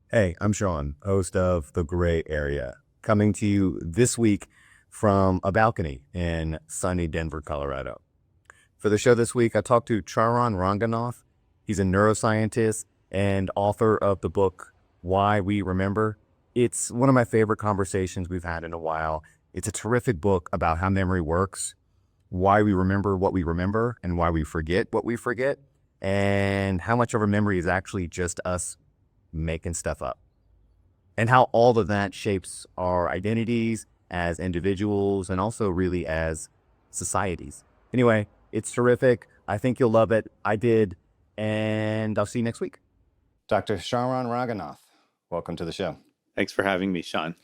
Hey, I'm Sean, host of The Gray Area, coming to you this week from a balcony in sunny Denver, Colorado. For the show this week, I talked to Charan Ranganath. He's a neuroscientist and author of the book Why We Remember. It's one of my favorite conversations we've had in a while. It's a terrific book about how memory works, why we remember what we remember, and why we forget what we forget, and how much of our memory is actually just us making stuff up, and how all of that shapes our identities as individuals and also really as societies. Anyway, it's terrific. I think you'll love it. I did. And I'll see you next week. Dr. Charan Ranganath, welcome to the show. Thanks for having me, Sean.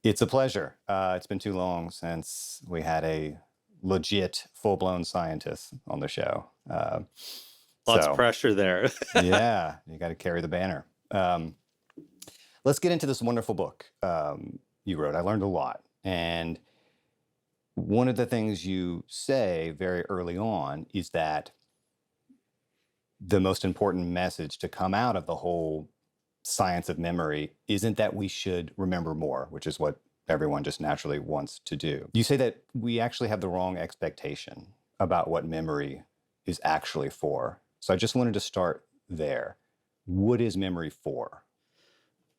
It's a pleasure. It's been too long since we had a legit, full-blown scientist on the show. Lots of pressure there. Yeah, you got to carry the banner. Let's get into this wonderful book you wrote. I learned a lot. And one of the things you say very early on is that the most important message to come out of the whole science of memory isn't that we should remember more, which is what everyone just naturally wants to do. You say that we actually have the wrong expectation about what memory is actually for. So I just wanted to start there. What is memory for?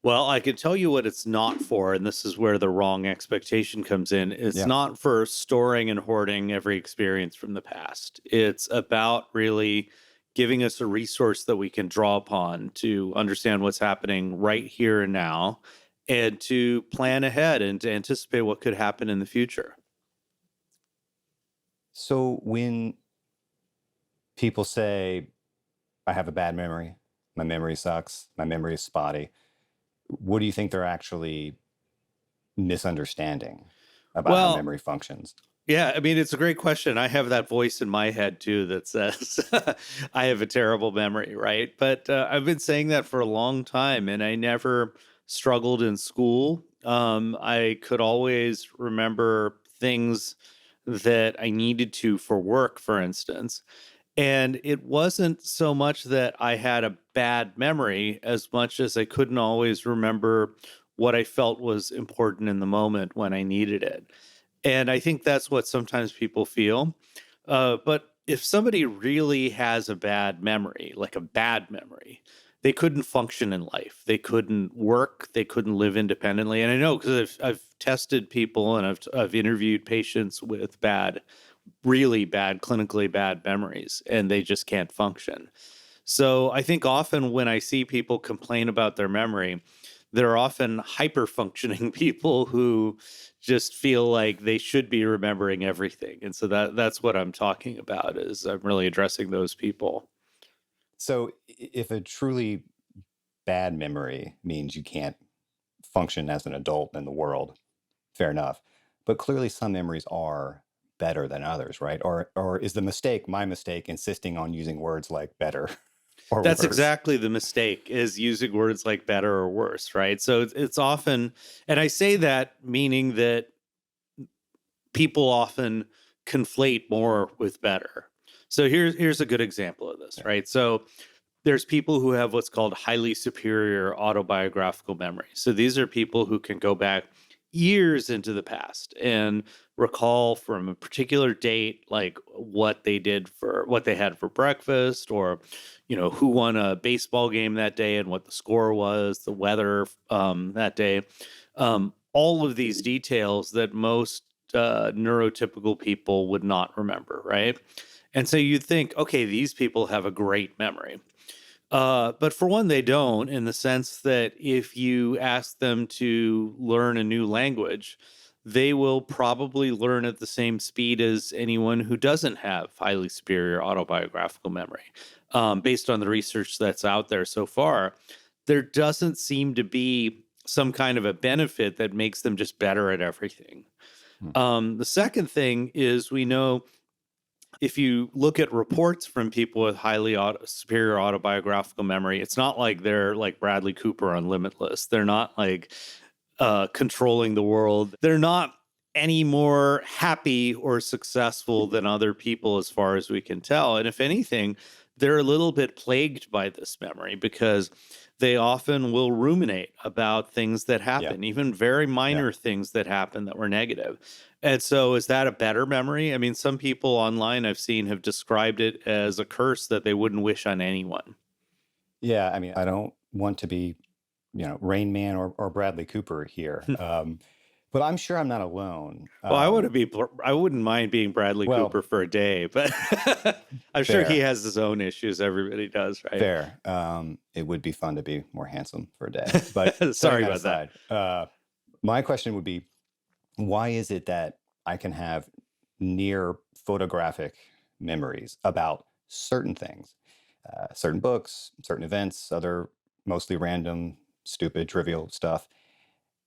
Well, I can tell you what it's not for, and this is where the wrong expectation comes in. It's not for storing and hoarding every experience from the past. It's about really giving us a resource that we can draw upon to understand what's happening right here and now, and to plan ahead and to anticipate what could happen in the future. So when people say, I have a bad memory, my memory sucks, my memory is spotty, what do you think they're actually misunderstanding about how memory functions? Yeah, I mean, it's a great question. I have that voice in my head, too, that says I have a terrible memory, right? But I've been saying that for a long time, and I never struggled in school. I could always remember things that I needed to for work, for instance. And it wasn't so much that I had a bad memory as much as I couldn't always remember what I felt was important in the moment when I needed it. And I think that's what sometimes people feel. But if somebody really has a bad memory, like a bad memory, they couldn't function in life. They couldn't work. They couldn't live independently. And I know because I've tested people and I've interviewed patients with really bad, clinically bad memories, and they just can't function. So I think often when I see people complain about their memory, they're often hyper functioning people who just feel like they should be remembering everything. And so that's what I'm talking about, is I'm really addressing those people. So if a truly bad memory means you can't function as an adult in the world, fair enough. But clearly some memories are better than others, right? Or is the mistake, my mistake, insisting on using words like better or That's worse? exactly the mistake, is using words like better or worse, right? So it's often, and I say that meaning that people often conflate more with better. So here's a good example of this, right? So there's people who have what's called highly superior autobiographical memory. So these are people who can go back years into the past and recall from a particular date, like what they had for breakfast, or, who won a baseball game that day and what the score was, the weather that day. All of these details that most neurotypical people would not remember, right? And so you'd think, okay, these people have a great memory. But for one, they don't, in the sense that if you ask them to learn a new language, they will probably learn at the same speed as anyone who doesn't have highly superior autobiographical memory. Based on the research that's out there so far, there doesn't seem to be some kind of a benefit that makes them just better at everything. The second thing is, we know if you look at reports from people with superior autobiographical memory, it's not like they're like Bradley Cooper on Limitless. They're not like controlling the world. They're not any more happy or successful than other people, as far as we can tell. And if anything, they're a little bit plagued by this memory, because they often will ruminate about things that happen, even very minor things that happen that were negative. And so is that a better memory? I mean, some people online I've seen have described it as a curse that they wouldn't wish on anyone. Yeah, I mean, I don't want to be, Rain Man or Bradley Cooper here, but I'm sure I'm not alone. Well, I wouldn't mind being Bradley Well, Cooper for a day, but I'm sure he fair, has his own issues. Everybody does, right? fair. It would be fun to be more handsome for a day. But Sorry setting that about that. aside, my question would be, why is it that I can have near photographic memories about certain things, certain books, certain events, other mostly random, stupid, trivial stuff,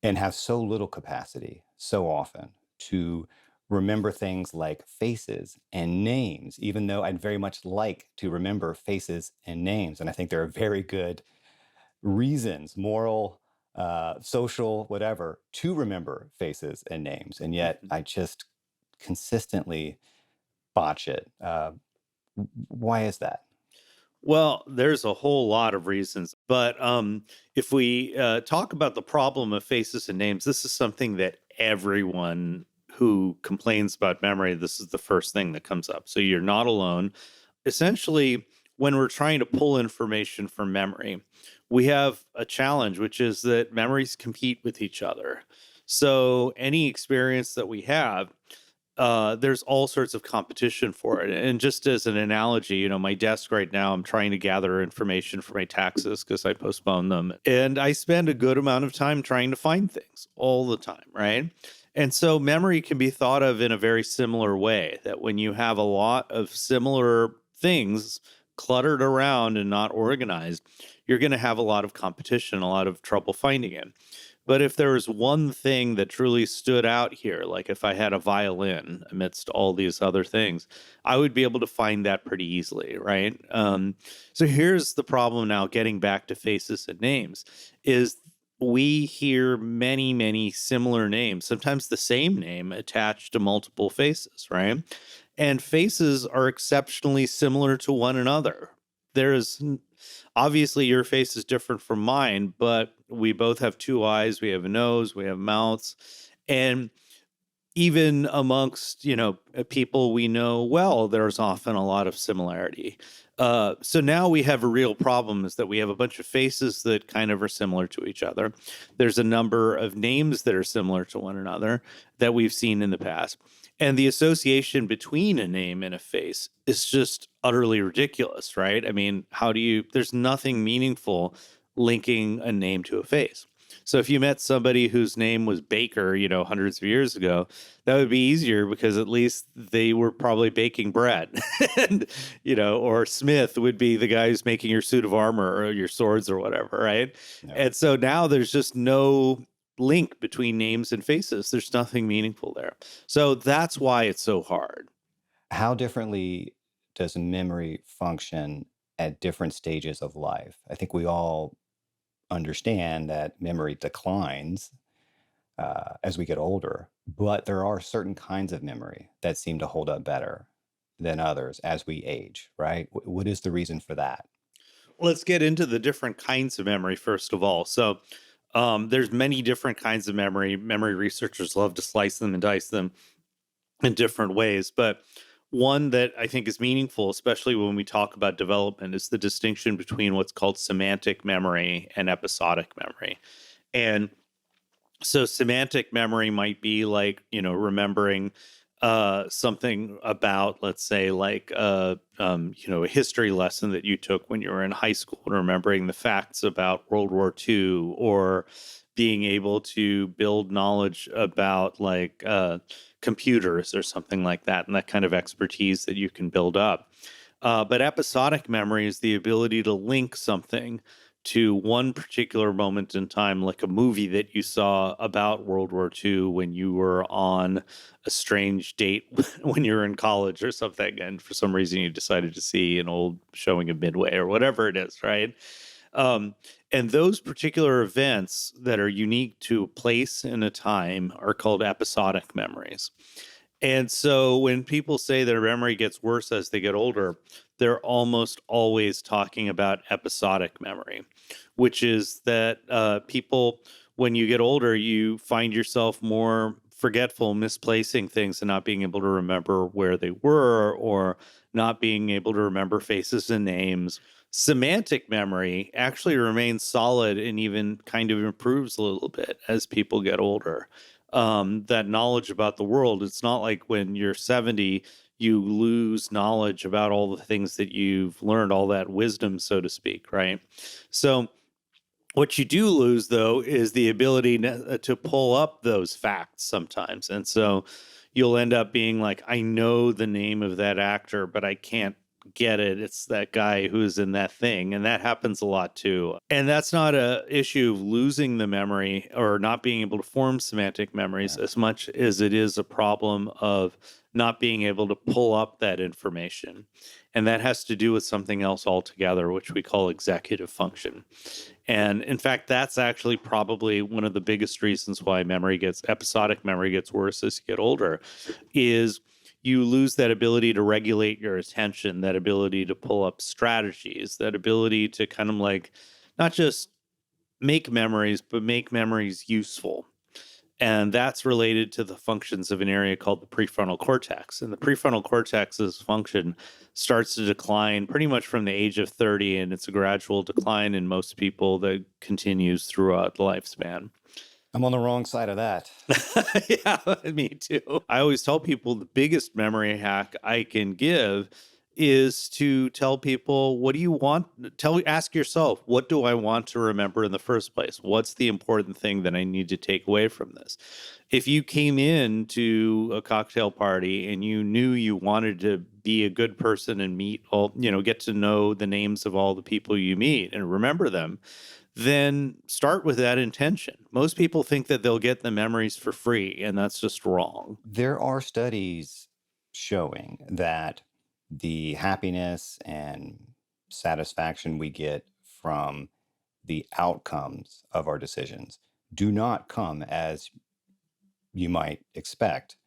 and have so little capacity so often to remember things like faces and names, even though I'd very much like to remember faces and names. And I think there are very good reasons, moral, social, whatever, to remember faces and names. And yet Mhm. I just consistently botch it. Why is that? Well, there's a whole lot of reasons, but if we talk about the problem of faces and names, this is something that everyone who complains about memory, this is the first thing that comes up. So you're not alone. Essentially, when we're trying to pull information from memory, we have a challenge, which is that memories compete with each other. So any experience that we have, there's all sorts of competition for it. And just as an analogy, my desk right now, I'm trying to gather information for my taxes because I postponed them. And I spend a good amount of time trying to find things all the time, right? And so memory can be thought of in a very similar way, that when you have a lot of similar things cluttered around and not organized, you're going to have a lot of competition, a lot of trouble finding it. But if there was one thing that truly stood out here, like if I had a violin amidst all these other things, I would be able to find that pretty easily, right? So here's the problem now, getting back to faces and names, is we hear many, many similar names, sometimes the same name attached to multiple faces, right? And faces are exceptionally similar to one another. There's obviously your face is different from mine, but we both have two eyes, we have a nose, we have mouths. And even amongst, people we know well, there's often a lot of similarity. So now we have a real problem, is that we have a bunch of faces that kind of are similar to each other. There's a number of names that are similar to one another that we've seen in the past. And the association between a name and a face is just utterly ridiculous, right? I mean, there's nothing meaningful linking a name to a face. So if you met somebody whose name was Baker, hundreds of years ago, that would be easier because at least they were probably baking bread. And, or Smith would be the guy who's making your suit of armor or your swords or whatever, right? Yeah. And so now there's just no link between names and faces. There's nothing meaningful there. So that's why it's so hard. How differently does memory function at different stages of life? I think we all understand that memory declines as we get older, but there are certain kinds of memory that seem to hold up better than others as we age, right? What is the reason for that? Let's get into the different kinds of memory first of all. So there's many different kinds of memory. Memory researchers love to slice them and dice them in different ways. But one that I think is meaningful, especially when we talk about development, is the distinction between what's called semantic memory and episodic memory. And so semantic memory might be like, remembering something about, let's say, like a history lesson that you took when you were in high school, and remembering the facts about World War II, or being able to build knowledge about like computers or something like that, and that kind of expertise that you can build up. But episodic memory is the ability to link something to one particular moment in time, like a movie that you saw about World War II when you were on a strange date when you were in college or something, and for some reason you decided to see an old showing of Midway or whatever it is, right? Um, and those particular events that are unique to a place and a time are called episodic memories. And so when people say their memory gets worse as they get older, they're almost always talking about episodic memory. which is that people, when you get older, you find yourself more forgetful, misplacing things, and not being able to remember where they were, or not being able to remember faces and names. Semantic memory actually remains solid and even kind of improves a little bit as people get older. That knowledge about the world, it's not like when you're 70, you lose knowledge about all the things that you've learned, all that wisdom, so to speak, right? So, what you do lose, though, is the ability to pull up those facts sometimes. And so you'll end up being like, I know the name of that actor, but I can't get it. It's that guy who's in that thing. And that happens a lot too. And that's not a issue of losing the memory or not being able to form semantic memories as much as it is a problem of not being able to pull up that information. And that has to do with something else altogether, which we call executive function. And in fact, that's actually probably one of the biggest reasons why episodic memory gets worse as you get older, is you lose that ability to regulate your attention, that ability to pull up strategies, that ability to kind of like not just make memories, but make memories useful. And that's related to the functions of an area called the prefrontal cortex. And the prefrontal cortex's function starts to decline pretty much from the age of 30, and it's a gradual decline in most people that continues throughout the lifespan. I'm on the wrong side of that. Yeah, me too. I always tell people the biggest memory hack I can give is to tell people, what do you want? Ask yourself, what do I want to remember in the first place? What's the important thing that I need to take away from this? If you came in to a cocktail party and you knew you wanted to be a good person and get to know the names of all the people you meet and remember them, then start with that intention. Most people think that they'll get the memories for free, and that's just wrong. There are studies showing that the happiness and satisfaction we get from the outcomes of our decisions do not come as you might expect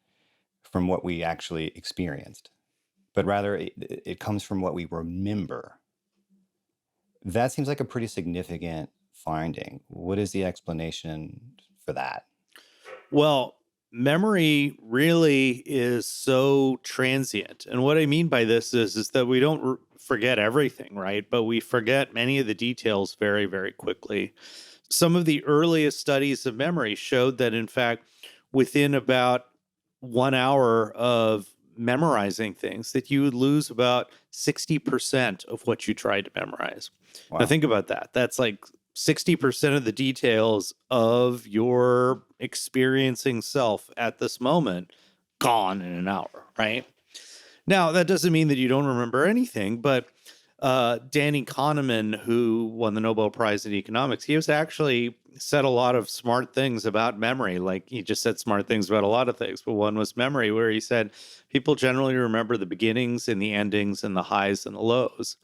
from what we actually experienced, but rather it comes from what we remember. That seems like a pretty significant finding. What is the explanation for that? Well, memory really is so transient. And what I mean by this is that we don't forget everything, right? But we forget many of the details very, very quickly. Some of the earliest studies of memory showed that, in fact, within about 1 hour of memorizing things, that you would lose about 60% of what you tried to memorize. Wow. Now, think about that. That's like 60% of the details of your experiencing self at this moment gone in an hour, right? Now, that doesn't mean that you don't remember anything, but Danny Kahneman, who won the Nobel Prize in economics, he has actually said a lot of smart things about memory. Like, he just said smart things about a lot of things, but one was memory, where he said people generally remember the beginnings and the endings and the highs and the lows.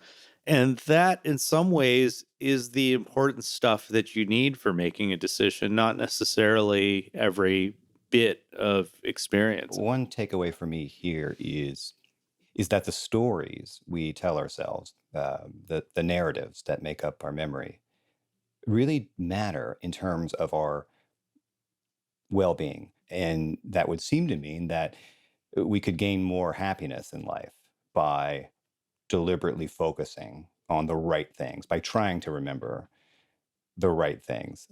And that, in some ways, is the important stuff that you need for making a decision, not necessarily every bit of experience. One takeaway for me here is that the stories we tell ourselves, the narratives that make up our memory, really matter in terms of our well-being. And that would seem to mean that we could gain more happiness in life by deliberately focusing on the right things, by trying to remember the right things.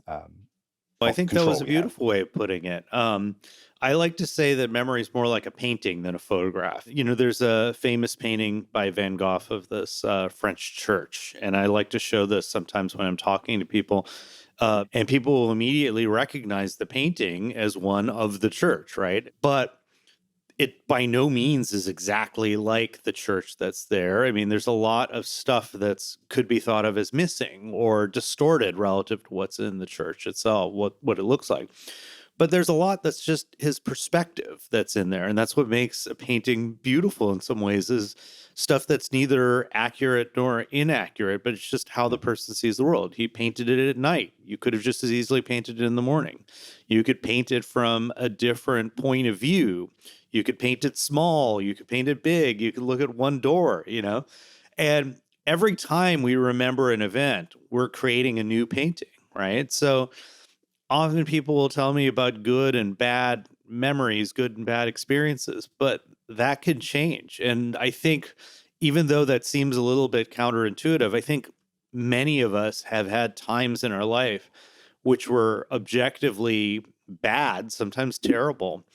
I think that was a Control we have. beautiful way of putting it. I like to say that memory is more like a painting than a photograph. There's a famous painting by Van Gogh of this French church, and I like to show this sometimes when I'm talking to people, and people will immediately recognize the painting as one of the church, right? But it by no means is exactly like the church that's there. I mean, there's a lot of stuff that's could be thought of as missing or distorted relative to what's in the church itself, what it looks like. But there's a lot that's just his perspective that's in there. And that's what makes a painting beautiful in some ways, is stuff that's neither accurate nor inaccurate, but it's just how the person sees the world. He painted it at night. You could have just as easily painted it in the morning. You could paint it from a different point of view. You could paint it small. You could paint it big. You could look at one door, and every time we remember an event, we're creating a new painting, right? So often people will tell me about good and bad memories, good and bad experiences, but that can change. And I think even though that seems a little bit counterintuitive, I think many of us have had times in our life which were objectively bad, sometimes terrible.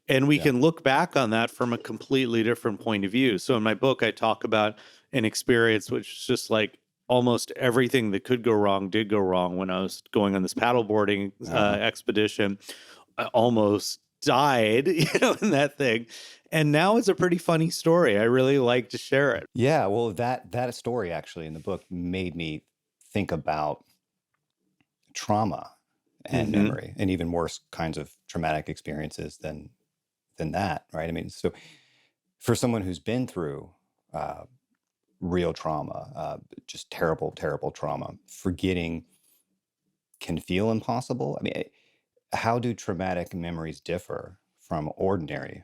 And we Yeah. can look back on that from a completely different point of view. So in my book, I talk about an experience which is just like almost everything that could go wrong did go wrong when I was going on this paddleboarding expedition. I almost died, in that thing. And now it's a pretty funny story. I really like to share it. Yeah, well, that story actually in the book made me think about trauma and Hmm. memory, and even worse kinds of traumatic experiences than that, right? I mean, so for someone who's been through uh, real trauma, just terrible, terrible trauma, forgetting can feel impossible. I mean, how do traumatic memories differ from ordinary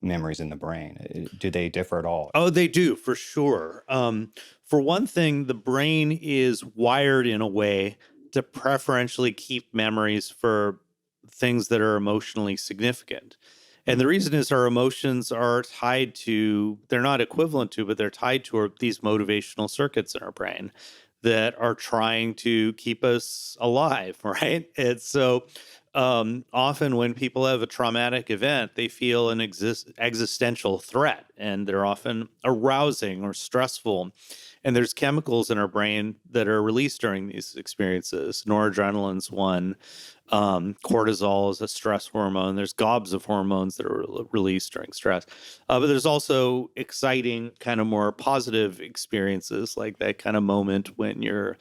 memories in the brain? Do they differ at all? Oh, they do for sure. For one thing, the brain is wired in a way to preferentially keep memories for things that are emotionally significant. And the reason is our emotions are tied to, they're not equivalent to, but they're tied to these motivational circuits in our brain that are trying to keep us alive, right? And so often when people have a traumatic event, they feel an existential threat, and they're often arousing or stressful. And there's chemicals in our brain that are released during these experiences. Noradrenaline's one. Cortisol is a stress hormone. There's gobs of hormones that are released during stress. But there's also exciting, kind of more positive experiences, like that kind of moment when you're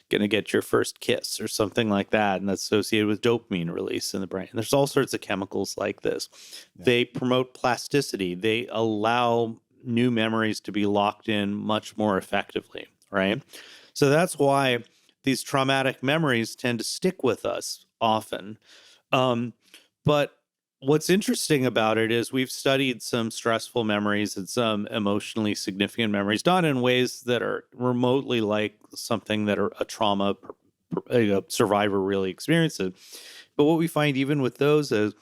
going to get your first kiss or something like that. And that's associated with dopamine release in the brain. There's all sorts of chemicals like this. Yeah. They promote plasticity. They allow new memories to be locked in much more effectively, right? So that's why these traumatic memories tend to stick with us often. But what's interesting about it is we've studied some stressful memories and some emotionally significant memories, not in ways that are remotely like something that a trauma a survivor really experiences. But what we find even with those is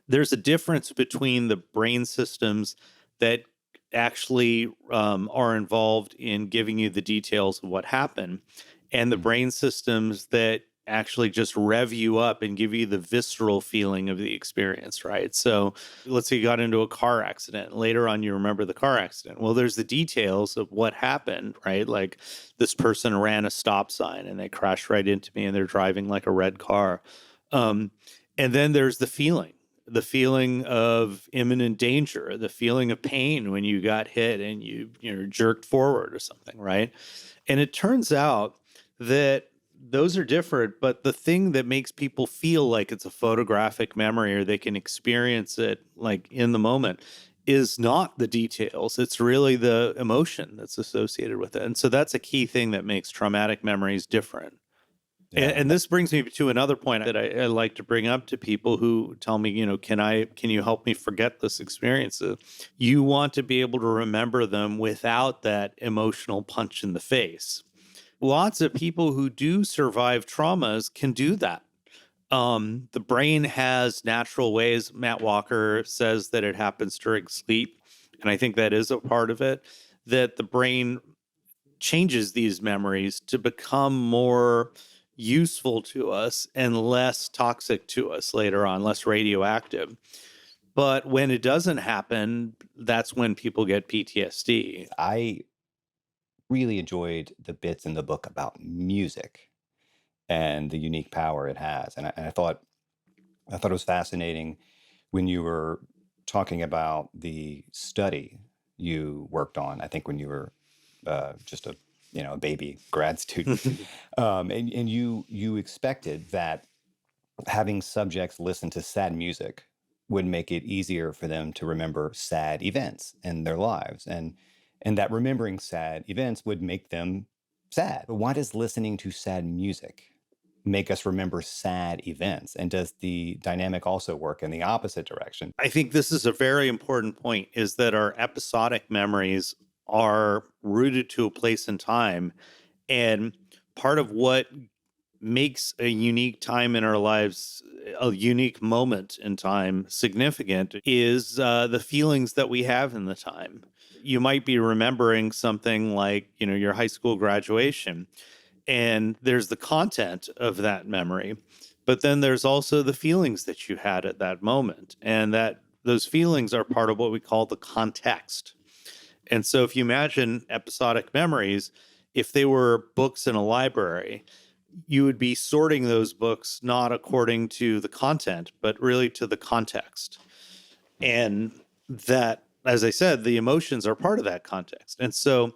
there's a difference between the brain systems that actually are involved in giving you the details of what happened and the Mhm. brain systems that actually just rev you up and give you the visceral feeling of the experience, right? So let's say you got into a car accident. Later on, you remember the car accident. Well, there's the details of what happened, right? Like this person ran a stop sign and they crashed right into me and they're driving like a red car. Um, and then there's the feeling of imminent danger, the feeling of pain when you got hit and you're jerked forward or something, right? And it turns out that those are different, but the thing that makes people feel like it's a photographic memory or they can experience it like in the moment is not the details. It's really the emotion that's associated with it. And so that's a key thing that makes traumatic memories different. Yeah. And this brings me to another point that I like to bring up to people who tell me, can you help me forget this experience? You want to be able to remember them without that emotional punch in the face. Lots of people who do survive traumas can do that. The brain has natural ways. Matt Walker says that it happens during sleep. And I think that is a part of it, that the brain changes these memories to become more useful to us and less toxic to us later on, less radioactive. But when it doesn't happen, that's when people get PTSD. I really enjoyed the bits in the book about music and the unique power it has, and I thought it was fascinating when you were talking about the study you worked on. I think when you were just a baby grad student, and you expected that having subjects listen to sad music would make it easier for them to remember sad events in their lives, and that remembering sad events would make them sad. But why does listening to sad music make us remember sad events? And does the dynamic also work in the opposite direction? I think this is a very important point, is that our episodic memories are rooted to a place in time. And part of what makes a unique time in our lives, a unique moment in time, significant is the feelings that we have in the time. You might be remembering something like, your high school graduation, and there's the content of that memory, but then there's also the feelings that you had at that moment, and that those feelings are part of what we call the context. And so if you imagine episodic memories, if they were books in a library, you would be sorting those books not according to the content, but really to the context. And that, as I said, the emotions are part of that context. And so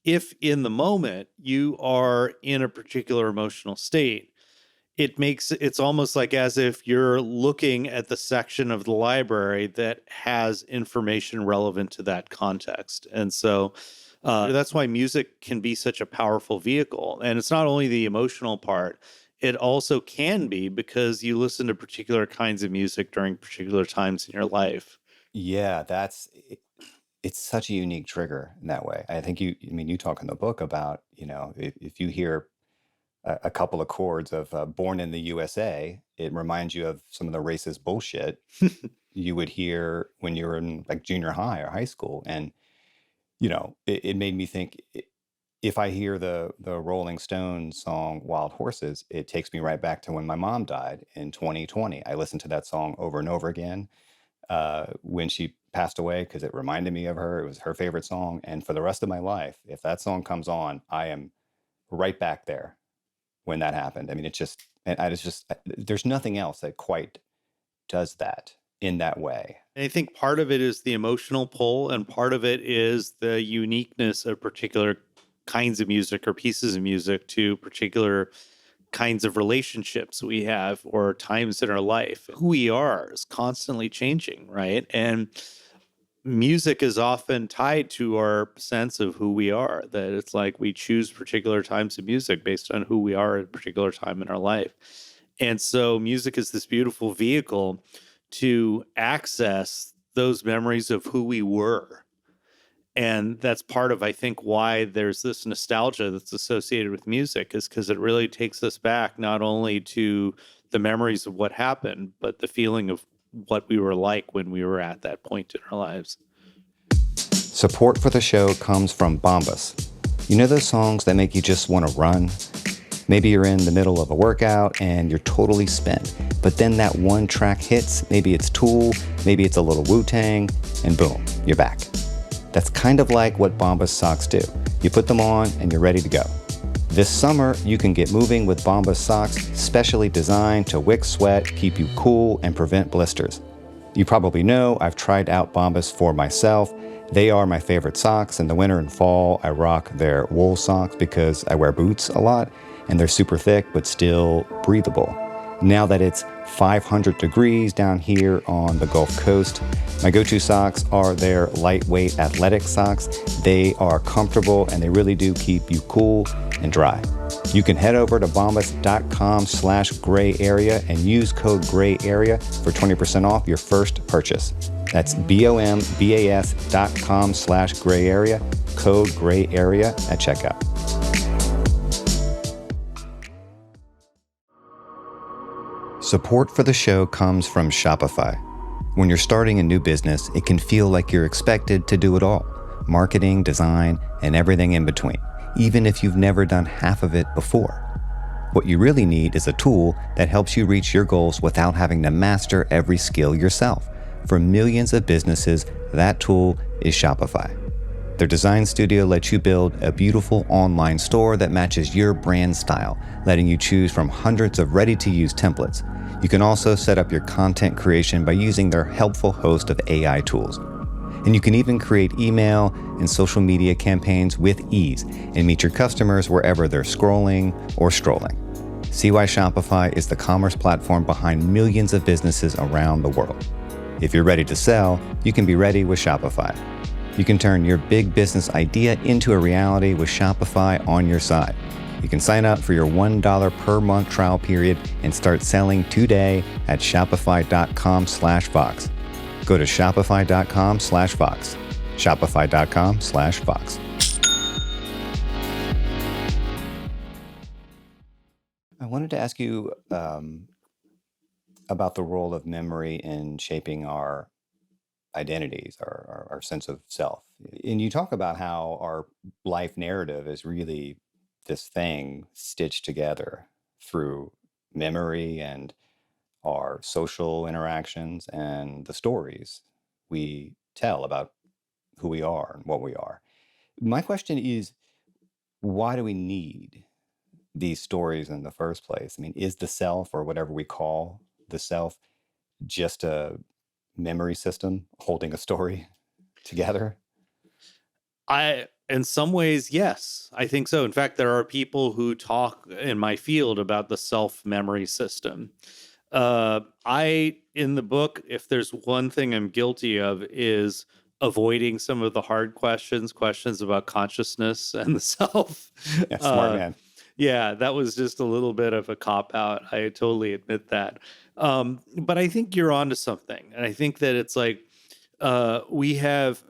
if in the moment you are in a particular emotional state, it's almost like as if you're looking at the section of the library that has information relevant to that context. And so that's why music can be such a powerful vehicle. And it's not only the emotional part, it also can be because you listen to particular kinds of music during particular times in your life. Yeah, it's such a unique trigger in that way. I think you talk in the book about, if you hear a couple of chords of Born in the USA, it reminds you of some of the racist bullshit you would hear when you were in like junior high or high school. And, it made me think, if I hear the Rolling Stones song Wild Horses, it takes me right back to when my mom died in 2020. I listened to that song over and over again when she passed away because it reminded me of her. It was her favorite song. And for the rest of my life, if that song comes on, I am right back there when that happened. I mean, there's nothing else that quite does that in that way. And I think part of it is the emotional pull, and part of it is the uniqueness of particular kinds of music or pieces of music to particular kinds of relationships we have or times in our life. Who we are is constantly changing, right? And music is often tied to our sense of who we are, that it's like we choose particular times of music based on who we are at a particular time in our life. And so music is this beautiful vehicle to access those memories of who we were. And that's part of, I think, why there's this nostalgia that's associated with music, is because it really takes us back not only to the memories of what happened, but the feeling of what we were like when we were at that point in our lives. Support for the show comes from Bombas. You know those songs that make you just want to run? Maybe you're in the middle of a workout and you're totally spent, but then that one track hits. Maybe it's Tool, maybe it's a little Wu-Tang, and boom, you're back. That's kind of like what Bombas socks do. You put them on and you're ready to go. This summer, you can get moving with Bombas socks, specially designed to wick sweat, keep you cool, and prevent blisters. You probably know I've tried out Bombas for myself. They are my favorite socks. In the winter and fall, I rock their wool socks because I wear boots a lot, and they're super thick but still breathable. Now that it's 500 degrees down here on the Gulf Coast, my go-to socks are their lightweight athletic socks. They are comfortable and they really do keep you cool and dry. You can head over to bombas.com/gray area and use code gray area for 20% off your first purchase. That's bombas.com/gray area, code gray area at checkout. Support for the show comes from Shopify. When you're starting a new business, it can feel like you're expected to do it all: marketing, design, and everything in between, even if you've never done half of it before. What you really need is a tool that helps you reach your goals without having to master every skill yourself. For millions of businesses, that tool is Shopify. Their design studio lets you build a beautiful online store that matches your brand style, letting you choose from hundreds of ready-to-use templates. You can also set up your content creation by using their helpful host of AI tools. And you can even create email and social media campaigns with ease and meet your customers wherever they're scrolling or strolling. See why Shopify is the commerce platform behind millions of businesses around the world. If you're ready to sell, you can be ready with Shopify. You can turn your big business idea into a reality with Shopify on your side. You can sign up for your $1 per month trial period and start selling today at shopify.com/Vox. Go to shopify.com/Vox. Shopify.com/Vox. I wanted to ask you about the role of memory in shaping our identities, our sense of self. And you talk about how our life narrative is really this thing stitched together through memory and our social interactions and the stories we tell about who we are and what we are. My question is, why do we need these stories in the first place? I mean, is the self, or whatever we call the self, just a memory system holding a story together? In some ways, yes, I think so. In fact, there are people who talk in my field about the self memory system. In the book, if there's one thing I'm guilty of, is avoiding some of the hard questions about consciousness and the self. Yeah, smart man. Yeah, that was just a little bit of a cop out. I totally admit that. But I think you're onto something. And I think that it's like we have.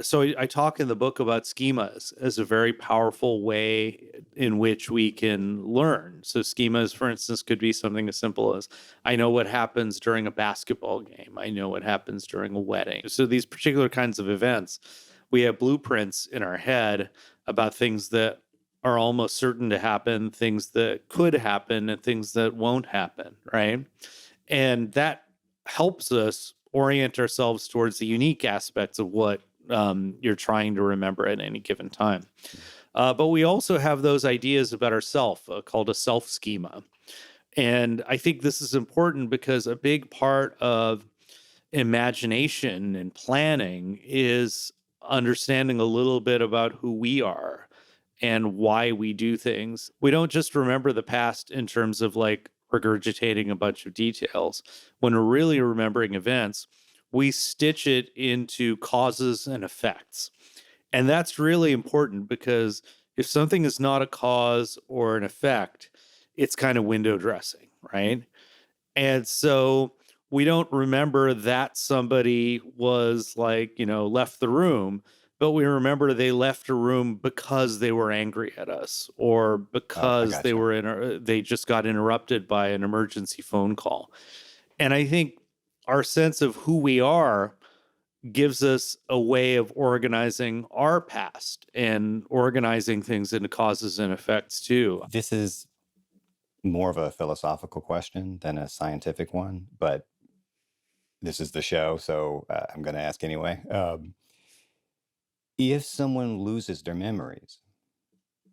So I talk in the book about schemas as a very powerful way in which we can learn. So schemas, for instance, could be something as simple as I know what happens during a basketball game. I know what happens during a wedding. So these particular kinds of events, we have blueprints in our head about things that are almost certain to happen, things that could happen, and things that won't happen, right? And that helps us orient ourselves towards the unique aspects of what you're trying to remember at any given time. But we also have those ideas about ourself called a self schema. And I think this is important because a big part of imagination and planning is understanding a little bit about who we are and why we do things. We don't just remember the past in terms of like regurgitating a bunch of details. When we're really remembering events, we stitch it into causes and effects. And that's really important because if something is not a cause or an effect, it's kind of window dressing, right? And so we don't remember that somebody was like, left the room, but we remember they left a room because they were angry at us or Oh, I because gotcha. they just got interrupted by an emergency phone call. And I think our sense of who we are gives us a way of organizing our past and organizing things into causes and effects too. This is more of a philosophical question than a scientific one, but this is the show, so I'm going to ask anyway. If someone loses their memories,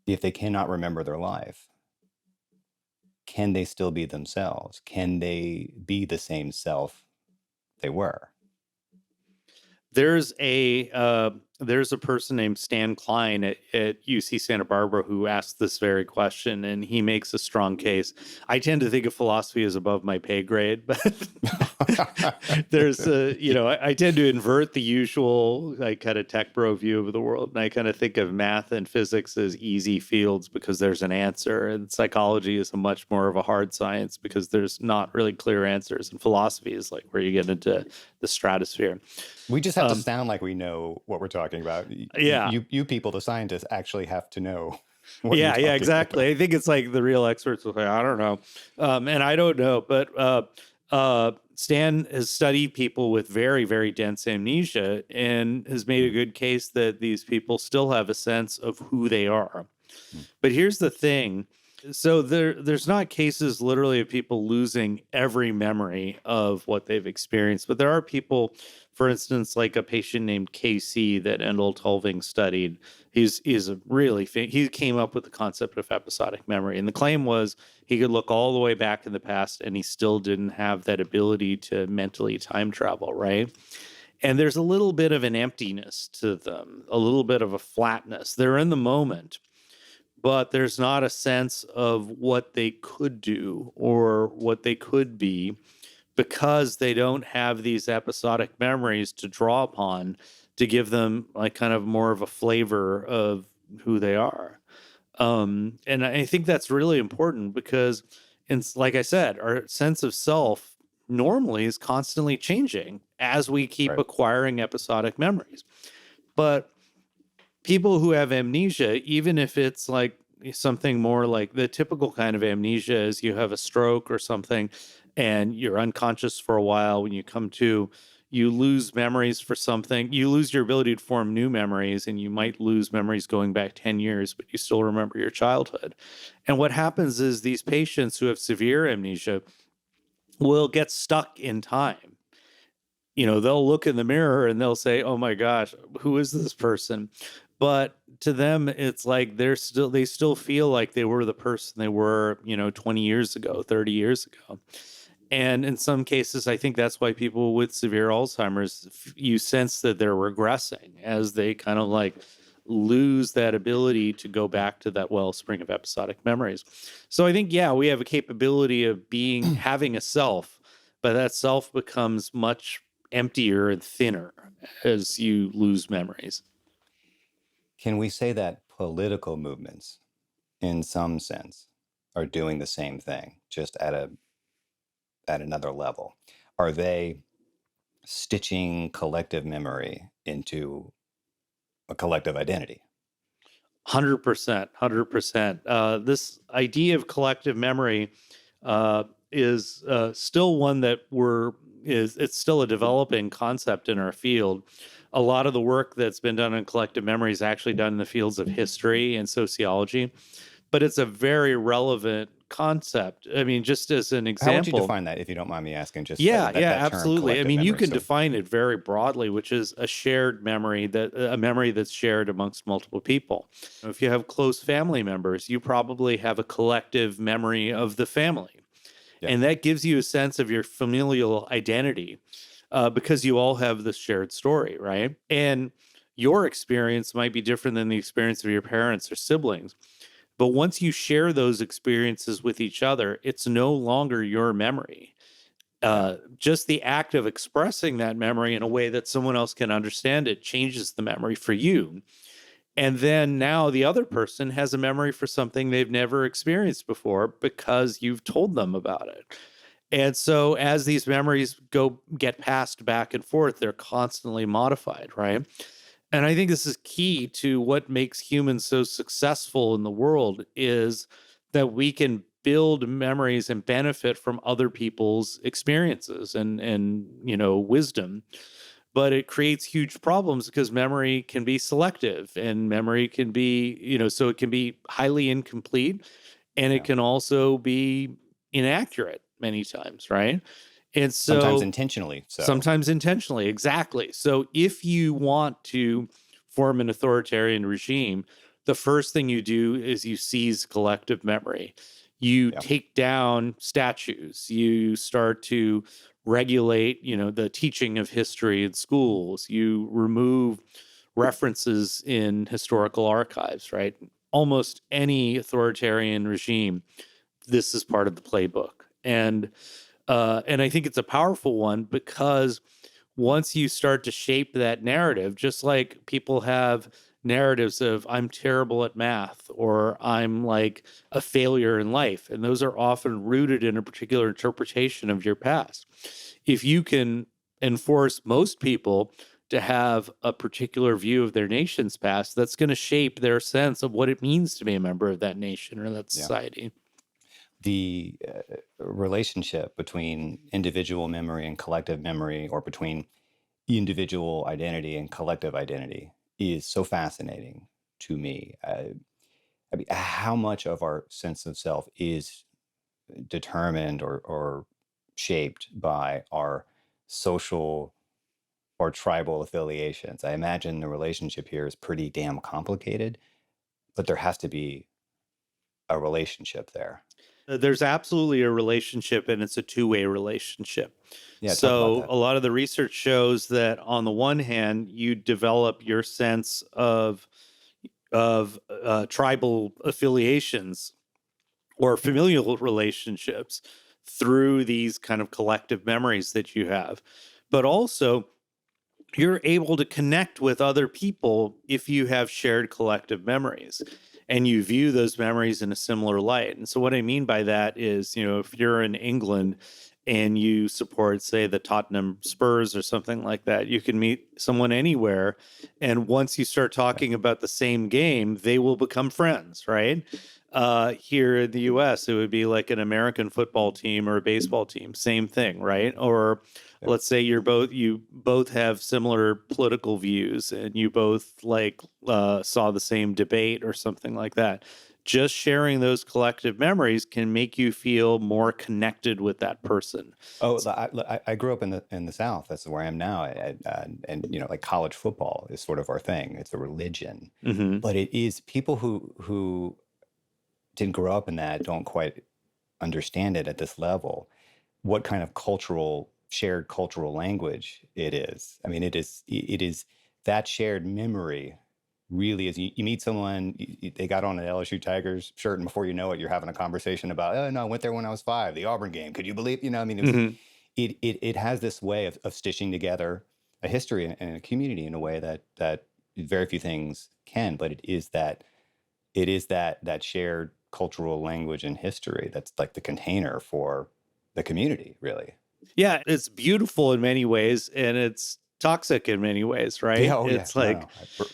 if they cannot remember their life, can they still be themselves? Can they be the same self they were? There's a person named Stan Klein at UC Santa Barbara who asked this very question, and he makes a strong case. I tend to think of philosophy as above my pay grade, but I tend to invert the usual like kind of tech bro view of the world, and I kind of think of math and physics as easy fields because there's an answer, and psychology is a much more of a hard science because there's not really clear answers, and philosophy is like where you get into the stratosphere. We just have to sound like we know what we're talking about. Yeah. You people, the scientists, actually have to know what you're Yeah, talking exactly. about. I think it's like the real experts will say, I don't know. And I don't know, but Stan has studied people with very, very dense amnesia and has made a good case that these people still have a sense of who they are. But here's the thing. So there's not cases literally of people losing every memory of what they've experienced, but there are people, for instance, like a patient named KC that Endel Tulving studied. He's a really he came up with the concept of episodic memory, and the claim was he could look all the way back in the past and he still didn't have that ability to mentally time travel, right? And there's a little bit of an emptiness to them, a little bit of a flatness. They're in the moment, but there's not a sense of what they could do or what they could be because they don't have these episodic memories to draw upon to give them like kind of more of a flavor of who they are. And I think that's really important because like I said, our sense of self normally is constantly changing as we keep Right. acquiring episodic memories. But people who have amnesia, even if it's like something more like the typical kind of amnesia is you have a stroke or something and you're unconscious for a while. When you come to, you lose memories for something, you lose your ability to form new memories, and you might lose memories going back 10 years, but you still remember your childhood. And what happens is these patients who have severe amnesia will get stuck in time. They'll look in the mirror and they'll say, "Oh my gosh, who is this person?" But to them, it's like they still feel like they were the person they were, 20 years ago, 30 years ago. And in some cases, I think that's why people with severe Alzheimer's, you sense that they're regressing as they kind of like lose that ability to go back to that wellspring of episodic memories. So I think, yeah, we have a capability of having a self, but that self becomes much emptier and thinner as you lose memories. Can we say that political movements, in some sense, are doing the same thing, just at another level? Are they stitching collective memory into a collective identity? 100%, 100%. This idea of collective memory is still one that it's still a developing concept in our field. A lot of the work that's been done on collective memory is actually done in the fields of history and sociology, but it's a very relevant concept. I mean, just as an How would you example. define that, if you don't mind me asking? Just Yeah, that term, absolutely. I collective mean, you memory. can So, define it very broadly, which is a shared memory a memory that's shared amongst multiple people. If you have close family members, you probably have a collective memory of the family. yeah, And that gives you a sense of your familial identity because you all have this shared story, right? And your experience might be different than the experience of your parents or siblings. But once you share those experiences with each other, it's no longer your memory. Just the act of expressing that memory in a way that someone else can understand it changes the memory for you. And then now the other person has a memory for something they've never experienced before because you've told them about it. And so as these memories get passed back and forth, they're constantly modified, right? And I think this is key to what makes humans so successful in the world is that we can build memories and benefit from other people's experiences and wisdom. But it creates huge problems because memory can be selective and memory can be, so it can be highly incomplete and it yeah. can also be inaccurate many times, right? And Sometimes so intentionally so. sometimes intentionally, exactly. So if you want to form an authoritarian regime, the first thing you do is you seize collective memory. You Yeah. take down statues. You start to regulate, the teaching of history in schools. You remove references in historical archives, right? Almost any authoritarian regime, this is part of the playbook. And I think it's a powerful one because once you start to shape that narrative, just like people have narratives of I'm terrible at math or I'm like a failure in life, and those are often rooted in a particular interpretation of your past. If you can enforce most people to have a particular view of their nation's past, that's going to shape their sense of what it means to be a member of that nation or that Yeah. society. The relationship between individual memory and collective memory, or between individual identity and collective identity, is so fascinating to me. I mean, how much of our sense of self is determined or shaped by our social or tribal affiliations? I imagine the relationship here is pretty damn complicated, but there has to be a relationship there. There's absolutely a relationship, and it's a two-way relationship. Yeah, talk about So that. a lot of the research shows that on the one hand, you develop your sense of tribal affiliations or familial relationships through these kind of collective memories that you have, but also you're able to connect with other people if you have shared collective memories and you view those memories in a similar light. And so what I mean by that is, if you're in England and you support, say, the Tottenham Spurs or something like that, you can meet someone anywhere. And once you start talking about the same game, they will become friends, right? Here in the US, it would be like an American football team or a baseball team, same thing, right? Or let's say you both have similar political views and you both saw the same debate or something like that. Just sharing those collective memories can make you feel more connected with that person. Oh, I grew up in the South. That's where I am now, and like college football is sort of our thing. It's a religion, Mm-hmm. but it is people who didn't grow up in that don't quite understand it at this level. What kind of shared cultural language it is. I mean, it is that shared memory. Really is. You meet someone, they got on an LSU Tigers shirt, and before you know it, you're having a conversation about, oh no, I went there when I was 5, the Auburn game. Could you believe? I mean, Mm-hmm. it has this way of stitching together a history and a community in a way that very few things can. But it is that shared cultural language and history that's like the container for the community, really. Yeah, it's beautiful in many ways and it's toxic in many ways, right? Yeah, oh It's yeah. like,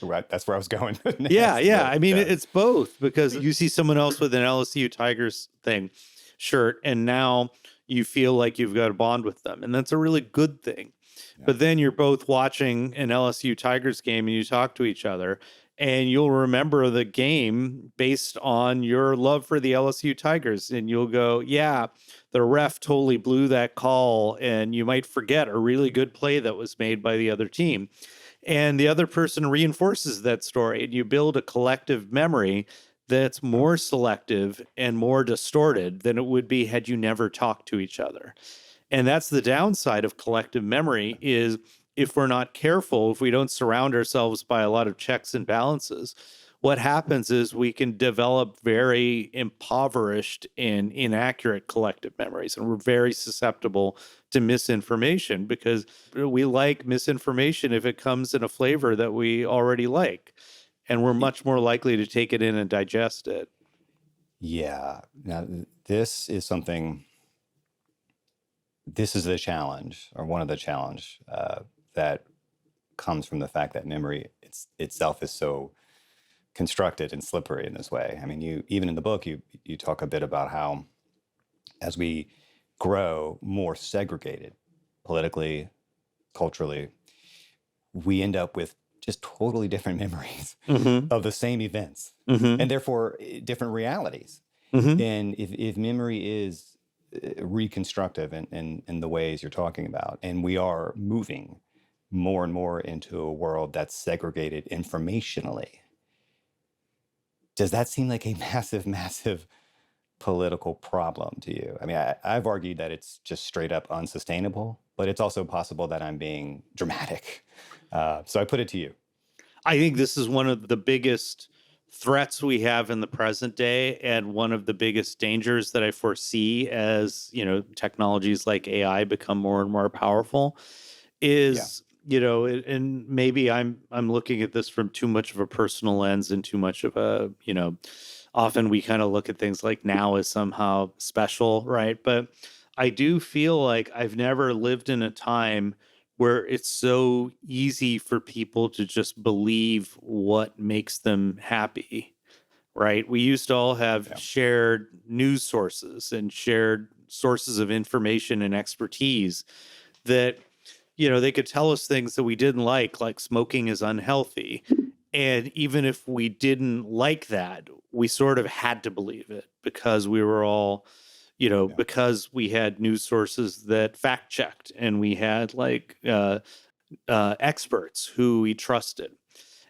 No. That's where I was going next. yeah. But I mean, it's both because you see someone else with an LSU Tigers shirt, and now you feel like you've got a bond with them, and that's a really good thing. Yeah. But then you're both watching an LSU Tigers game and you talk to each other, and you'll remember the game based on your love for the LSU Tigers, and you'll go, yeah, the ref totally blew that call, and you might forget a really good play that was made by the other team. And the other person reinforces that story, and you build a collective memory that's more selective and more distorted than it would be had you never talked to each other. And that's the downside of collective memory is if we're not careful, if we don't surround ourselves by a lot of checks and balances, what happens is we can develop very impoverished and inaccurate collective memories. And we're very susceptible to misinformation because we like misinformation if it comes in a flavor that we already like. And we're much more likely to take it in and digest it. Yeah. Now, this is the challenge, or one of the challenge that comes from the fact that memory itself is so constructed and slippery in this way. I mean, even in the book, you talk a bit about how as we grow more segregated politically, culturally, we end up with just totally different memories of the same events and therefore different realities. And if memory is reconstructive in the ways you're talking about, and we are moving more and more into a world that's segregated informationally, does that seem like a massive political problem to you? I mean, I've argued that it's just straight up unsustainable, but it's also possible that I'm being dramatic. So I put it to you. I think this is one of the biggest threats we have in the present day, and one of the biggest dangers that I foresee as, technologies like AI become more and more powerful is, and maybe I'm looking at this from too much of a personal lens and too much of a, often we kind of look at things like now as somehow special, right? But I do feel like I've never lived in a time where it's so easy for people to just believe what makes them happy, right? We used to all have shared news sources and shared sources of information and expertise that, they could tell us things that we didn't like smoking is unhealthy. And even if we didn't like that, we sort of had to believe it because we were all, because we had news sources that fact checked and we had experts who we trusted.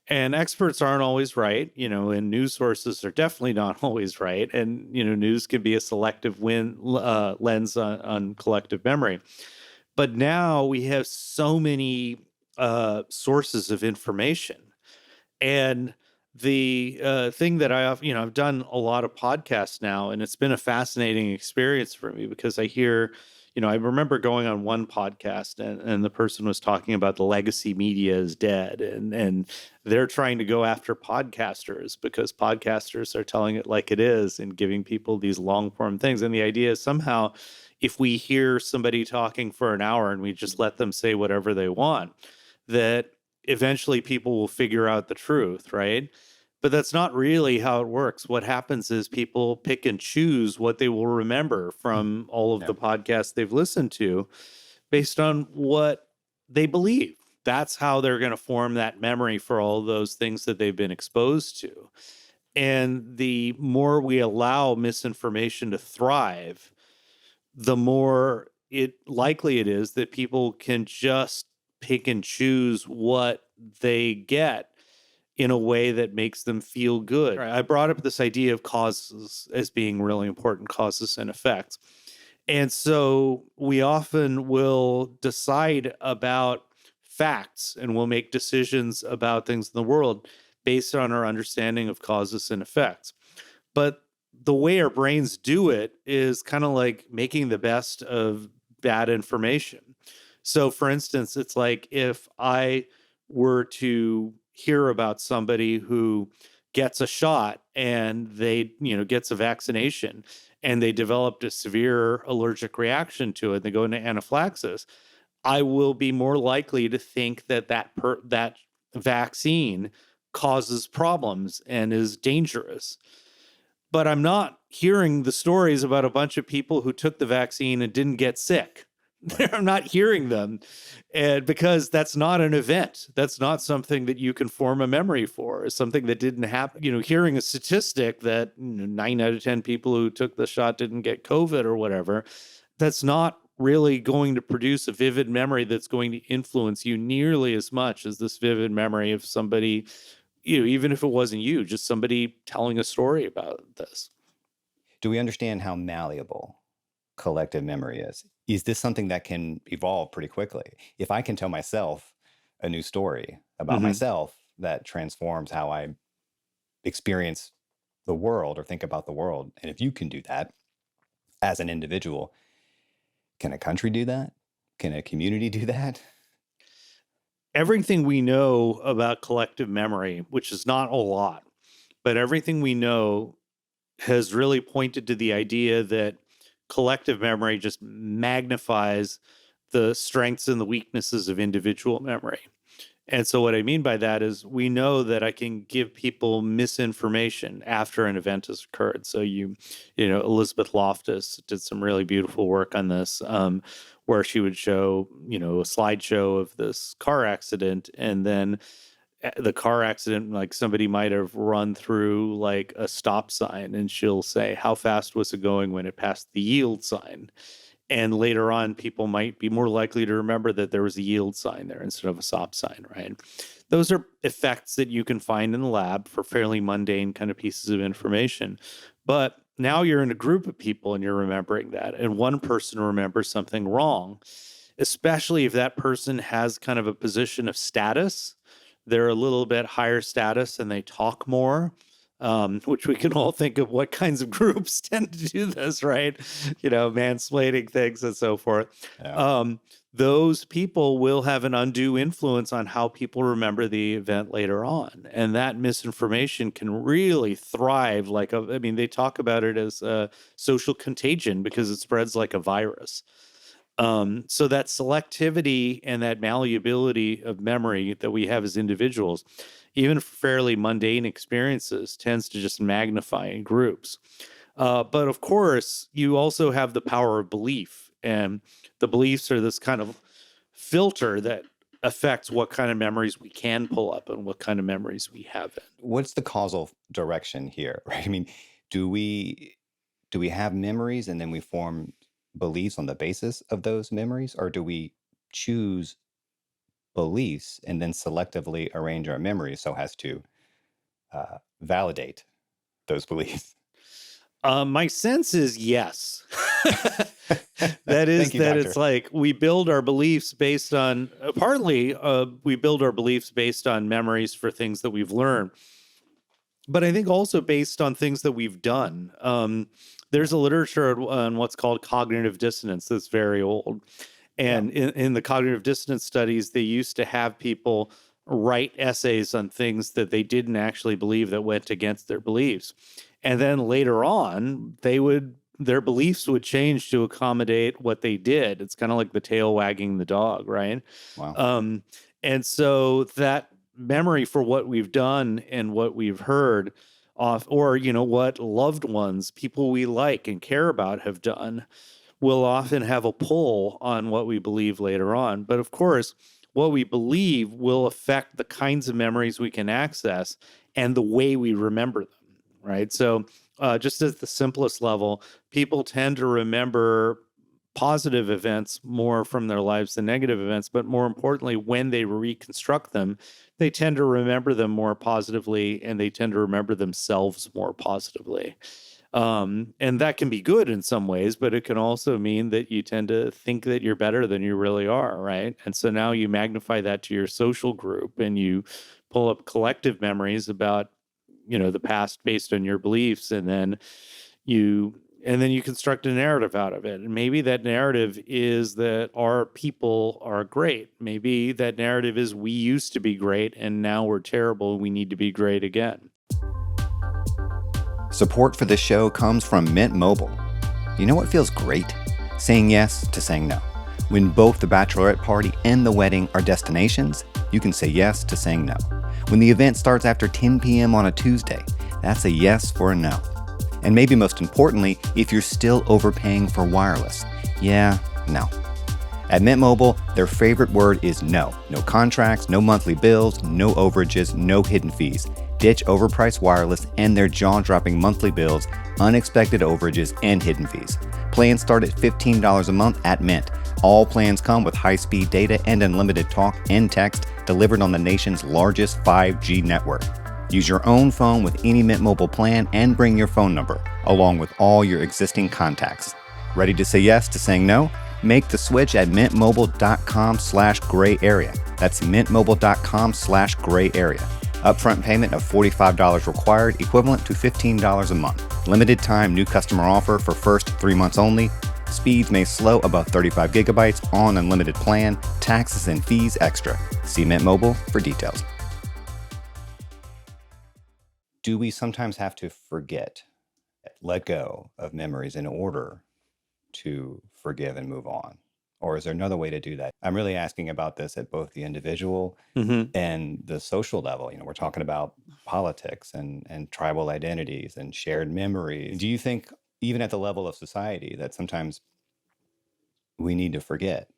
And experts aren't always right, and news sources are definitely not always right. And, news can be a selective lens on collective memory. But now we have so many sources of information. And the thing that I've done a lot of podcasts now, and it's been a fascinating experience for me because I hear, I remember going on one podcast and the person was talking about the legacy media is dead, and they're trying to go after podcasters because podcasters are telling it like it is and giving people these long form things. And the idea is somehow if we hear somebody talking for an hour and we just let them say whatever they want, that eventually people will figure out the truth, right? But that's not really how it works. What happens is people pick and choose what they will remember from all of Yeah. the podcasts they've listened to based on what they believe. That's how they're going to form that memory for all those things that they've been exposed to. And the more we allow misinformation to thrive, the more likely it is that people can just pick and choose what they get in a way that makes them feel good. I brought up this idea of causes as being really important, causes and effects. And so we often will decide about facts and we'll make decisions about things in the world based on our understanding of causes and effects. But the way our brains do it is kind of like making the best of bad information. So, for instance, it's like if I were to hear about somebody who gets a shot and they, gets a vaccination and they developed a severe allergic reaction to it, they go into anaphylaxis, I will be more likely to think that that vaccine causes problems and is dangerous. But I'm not hearing the stories about a bunch of people who took the vaccine and didn't get sick. I'm not hearing them, and because that's not an event. That's not something that you can form a memory for. It's something that didn't happen. Hearing a statistic that 9 out of 10 people who took the shot didn't get COVID or whatever, that's not really going to produce a vivid memory that's going to influence you nearly as much as this vivid memory of somebody, even if it wasn't you, just somebody telling a story about this. Do we understand how malleable collective memory is? Is this something that can evolve pretty quickly? If I can tell myself a new story about myself that transforms how I experience the world or think about the world, and if you can do that as an individual, can a country do that? Can a community do that? Everything we know about collective memory, which is not a lot, but everything we know has really pointed to the idea that collective memory just magnifies the strengths and the weaknesses of individual memory. And so what I mean by that is we know that I can give people misinformation after an event has occurred. So Elizabeth Loftus did some really beautiful work on this, where she would show, a slideshow of this car accident, and then the car accident, like somebody might have run through like a stop sign, and she'll say, how fast was it going when it passed the yield sign? And later on, people might be more likely to remember that there was a yield sign there instead of a stop sign, right? Those are effects that you can find in the lab for fairly mundane kind of pieces of information. But now you're in a group of people and you're remembering that, and one person remembers something wrong, especially if that person has kind of a position of status. They're a little bit higher status and they talk more. Which we can all think of what kinds of groups tend to do this, right? Mansplaining things and so forth. Yeah. Those people will have an undue influence on how people remember the event later on. And that misinformation can really thrive they talk about it as a social contagion because it spreads like a virus. So that selectivity and that malleability of memory that we have as individuals, even for fairly mundane experiences, tends to just magnify in groups. But of course, you also have the power of belief, and the beliefs are this kind of filter that affects what kind of memories we can pull up and what kind of memories we haven't. What's the causal direction here, right? I mean, do we have memories and then we form beliefs on the basis of those memories, or do we choose beliefs and then selectively arrange our memories so as to validate those beliefs? My sense is yes. That is Thank you, that doctor. it's like we build our beliefs based on partly we build our beliefs based on memories for things that we've learned, but I think also based on things that we've done. There's a literature on what's called cognitive dissonance that's very old. And in the cognitive dissonance studies, they used to have people write essays on things that they didn't actually believe that went against their beliefs. And then later on, they would their beliefs would change to accommodate what they did. It's kind of like the tail wagging the dog, right? Wow. And so that memory for what we've done and what we've heard off, or, what loved ones, people we like and care about have done, will often have a pull on what we believe later on. But of course, what we believe will affect the kinds of memories we can access and the way we remember them, right? So, just at the simplest level, people tend to remember positive events more from their lives than negative events. But more importantly, when they reconstruct them, they tend to remember them more positively, and they tend to remember themselves more positively. And that can be good in some ways, but it can also mean that you tend to think that you're better than you really are, right? And so now you magnify that to your social group, and you pull up collective memories about, the past based on your beliefs, and then you construct a narrative out of it. And maybe that narrative is that our people are great. Maybe that narrative is we used to be great and now we're terrible. We need to be great again. Support for this show comes from Mint Mobile. You know what feels great? Saying yes to saying no. When both the bachelorette party and the wedding are destinations, you can say yes to saying no. When the event starts after 10 p.m. on a Tuesday, that's a yes for a no. And maybe most importantly, if you're still overpaying for wireless, no. At Mint Mobile, their favorite word is no. No contracts, no monthly bills, no overages, no hidden fees. Ditch overpriced wireless and their jaw-dropping monthly bills, unexpected overages, and hidden fees. Plans start at $15 a month at Mint. All plans come with high-speed data and unlimited talk and text delivered on the nation's largest 5G network. Use your own phone with any Mint Mobile plan and bring your phone number, along with all your existing contacts. Ready to say yes to saying no? Make the switch at mintmobile.com/gray area. That's mintmobile.com/gray area. Upfront payment of $45 required, equivalent to $15 a month. Limited time new customer offer for first 3 months only. Speeds may slow above 35 gigabytes on unlimited plan. Taxes and fees extra. See Mint Mobile for details. Do we sometimes have to forget, let go of memories in order to forgive and move on? Or is there another way to do that? I'm really asking about this at both the individual and the social level. We're talking about politics and tribal identities and shared memories. Do you think, even at the level of society, that sometimes we need to forget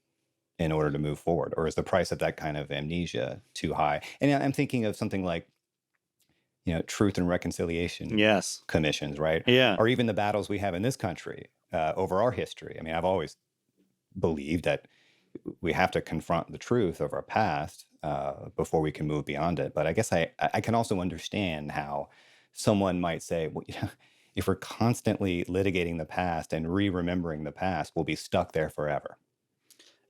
in order to move forward? Or is the price of that kind of amnesia too high? And I'm thinking of something like, truth and reconciliation Yes. commissions, right? Yeah. Or even the battles we have in this country over our history. I mean, I've always believed that we have to confront the truth of our past before we can move beyond it. But I guess I can also understand how someone might say, well, if we're constantly litigating the past and remembering the past, we'll be stuck there forever.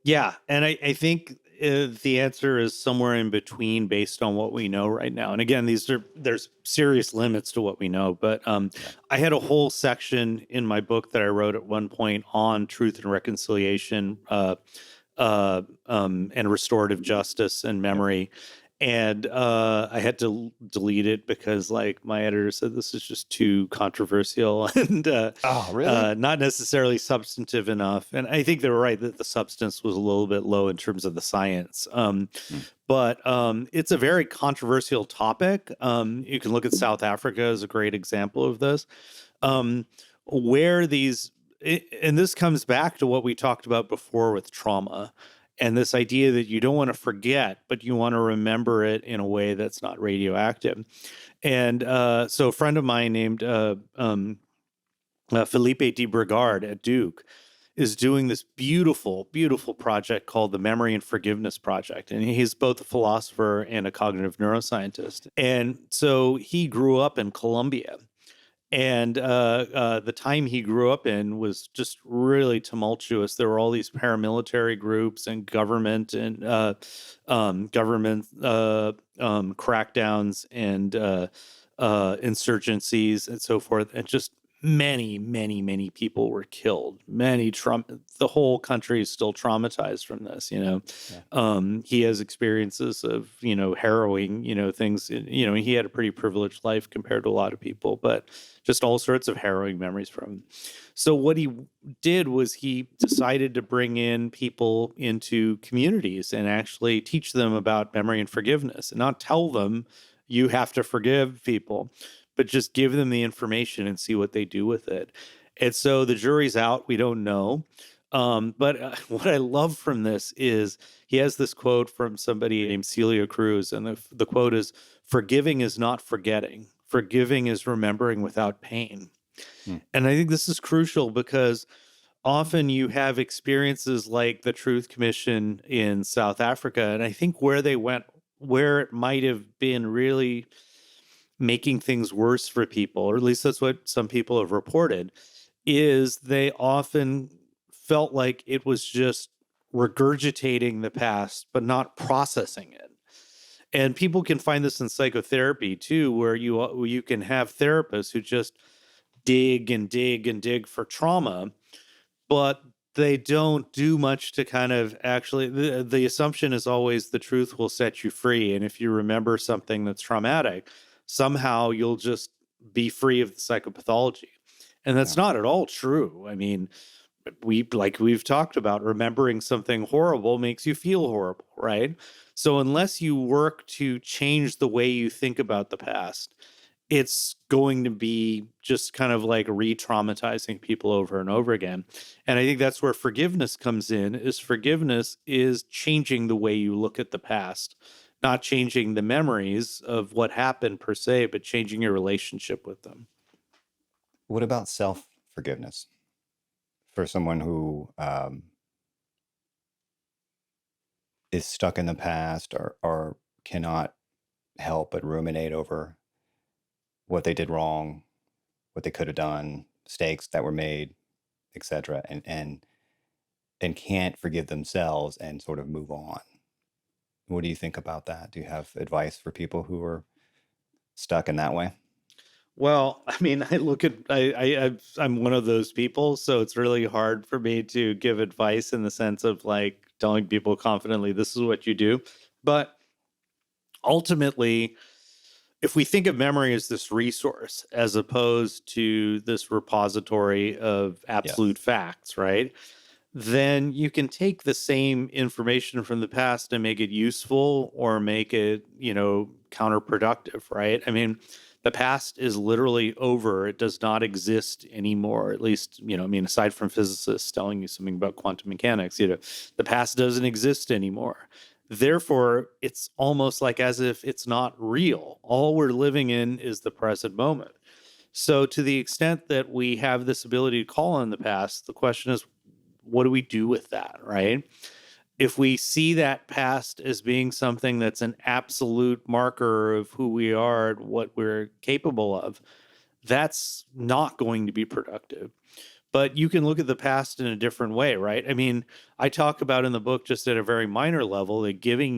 Yeah. And I think the answer is somewhere in between based on what we know right now. And again, there's serious limits to what we know. But I had a whole section in my book that I wrote at one point on truth and reconciliation and restorative justice and memory. And I had to delete it because, my editor said this is just too controversial and Oh, really? not necessarily substantive enough. And I think they were right that the substance was a little bit low in terms of the science. But it's a very controversial topic. You can look at South Africa as a great example of this, where and this comes back to what we talked about before with trauma. And this idea that you don't want to forget, but you want to remember it in a way that's not radioactive. And so a friend of mine named Felipe de Brigard at Duke is doing this beautiful, beautiful project called the Memory and Forgiveness Project. And he's both a philosopher and a cognitive neuroscientist. And so he grew up in Colombia. And the time he grew up in was just really tumultuous. There were all these paramilitary groups and government crackdowns and insurgencies and so forth. And just many people were killed. The whole country is still traumatized from this, He has experiences of, harrowing, things, he had a pretty privileged life compared to a lot of people, but just all sorts of harrowing memories from him. So what he did was he decided to bring in people into communities and actually teach them about memory and forgiveness, and not tell them you have to forgive people, but just give them the information and see what they do with it. And so the jury's out. We don't know. But what I love from this is he has this quote from somebody named Celia Cruz. And the quote is, "Forgiving is not forgetting. Forgiving is remembering without pain." Hmm. And I think this is crucial because often you have experiences like the Truth Commission in South Africa. And I think where it might have been really making things worse for people, or at least that's what some people have reported, is they often felt like it was just regurgitating the past, but not processing it. And people can find this in psychotherapy too, where you can have therapists who just dig and dig and dig for trauma, but they don't do much to kind of actually, the assumption is always the truth will set you free. And if you remember something that's traumatic, somehow you'll just be free of the psychopathology. And that's not at all true. I mean, we've talked about, remembering something horrible makes you feel horrible, right? So unless you work to change the way you think about the past, it's going to be just kind of like re-traumatizing people over and over again. And I think that's where forgiveness comes in. Is forgiveness is changing the way you look at the past, not changing the memories of what happened per se, but changing your relationship with them. What about self-forgiveness for someone who is stuck in the past, or cannot help but ruminate over what they did wrong, what they could have done, mistakes that were made, etc., and can't forgive themselves and sort of move on? What do you think about that? Do you have advice for people who are stuck in that way? Well, I mean, I'm one of those people, so it's really hard for me to give advice in the sense of like telling people confidently this is what you do. But ultimately, if we think of memory as this resource as opposed to this repository of absolute facts, right? Then you can take the same information from the past and make it useful or make it, counterproductive, right? I mean, the past is literally over. It does not exist anymore. At least, aside from physicists telling you something about quantum mechanics, the past doesn't exist anymore. Therefore, it's almost like as if it's not real. All we're living in is the present moment. So, to the extent that we have this ability to call on the past, the question is, what do we do with that, right? If we see that past as being something that's an absolute marker of who we are and what we're capable of, that's not going to be productive. But you can look at the past in a different way, right? I mean, I talk about in the book, just at a very minor level, that giving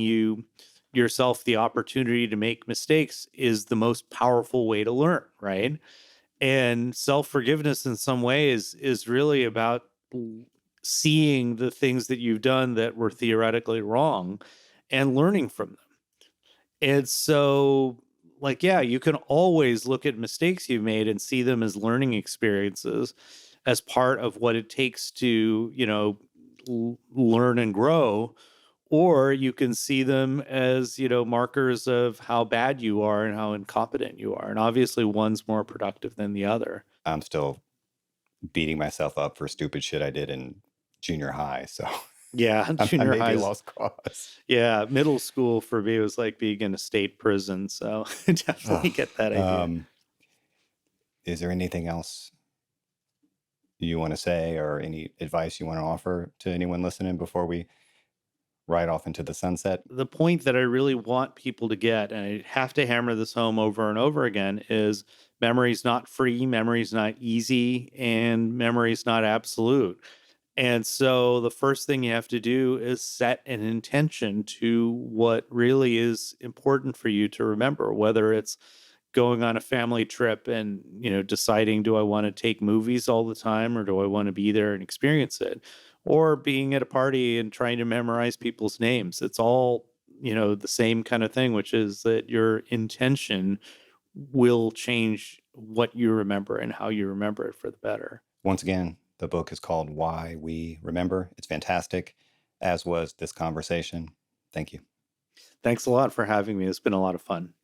yourself the opportunity to make mistakes is the most powerful way to learn, right? And self-forgiveness in some ways is really about seeing the things that you've done that were theoretically wrong and learning from them. And so, like, yeah, you can always look at mistakes you've made and see them as learning experiences, as part of what it takes to, learn and grow. Or you can see them as, markers of how bad you are and how incompetent you are. And obviously, one's more productive than the other. I'm still beating myself up for stupid shit I did in junior high, so Yeah, I junior may be a high. lost cause. Yeah, middle school for me was like being in a state prison. So I definitely get that idea. Is there anything else you want to say, or any advice you want to offer to anyone listening before we ride off into the sunset? The point that I really want people to get, and I have to hammer this home over and over again, is memory's not free, memory's not easy, and memory's not absolute. And so the first thing you have to do is set an intention to what really is important for you to remember, whether it's going on a family trip and, deciding, do I want to take movies all the time or do I want to be there and experience it? Or being at a party and trying to memorize people's names. It's all, the same kind of thing, which is that your intention will change what you remember and how you remember it for the better. Once again, the book is called Why We Remember. It's fantastic, as was this conversation. Thank you. Thanks a lot for having me. It's been a lot of fun.